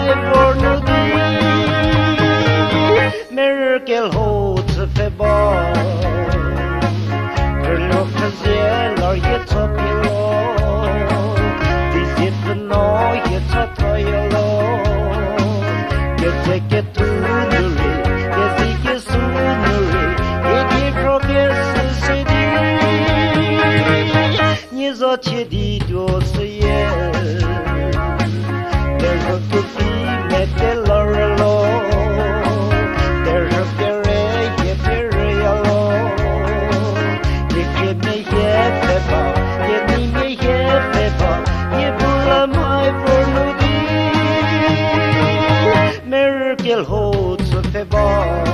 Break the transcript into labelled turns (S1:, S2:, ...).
S1: mai vornu di Merkel holds a febal Look as yell or you top your law This if the no you top your law You take it to the rig You take it to the rig You give progress the city Nie za cię di do se ye There's a to be met the lorelo There's a pere ye pere alone Give me here, Peppa. Give me here, Peppa. You pull my vornu di Merkel holds a Peppa.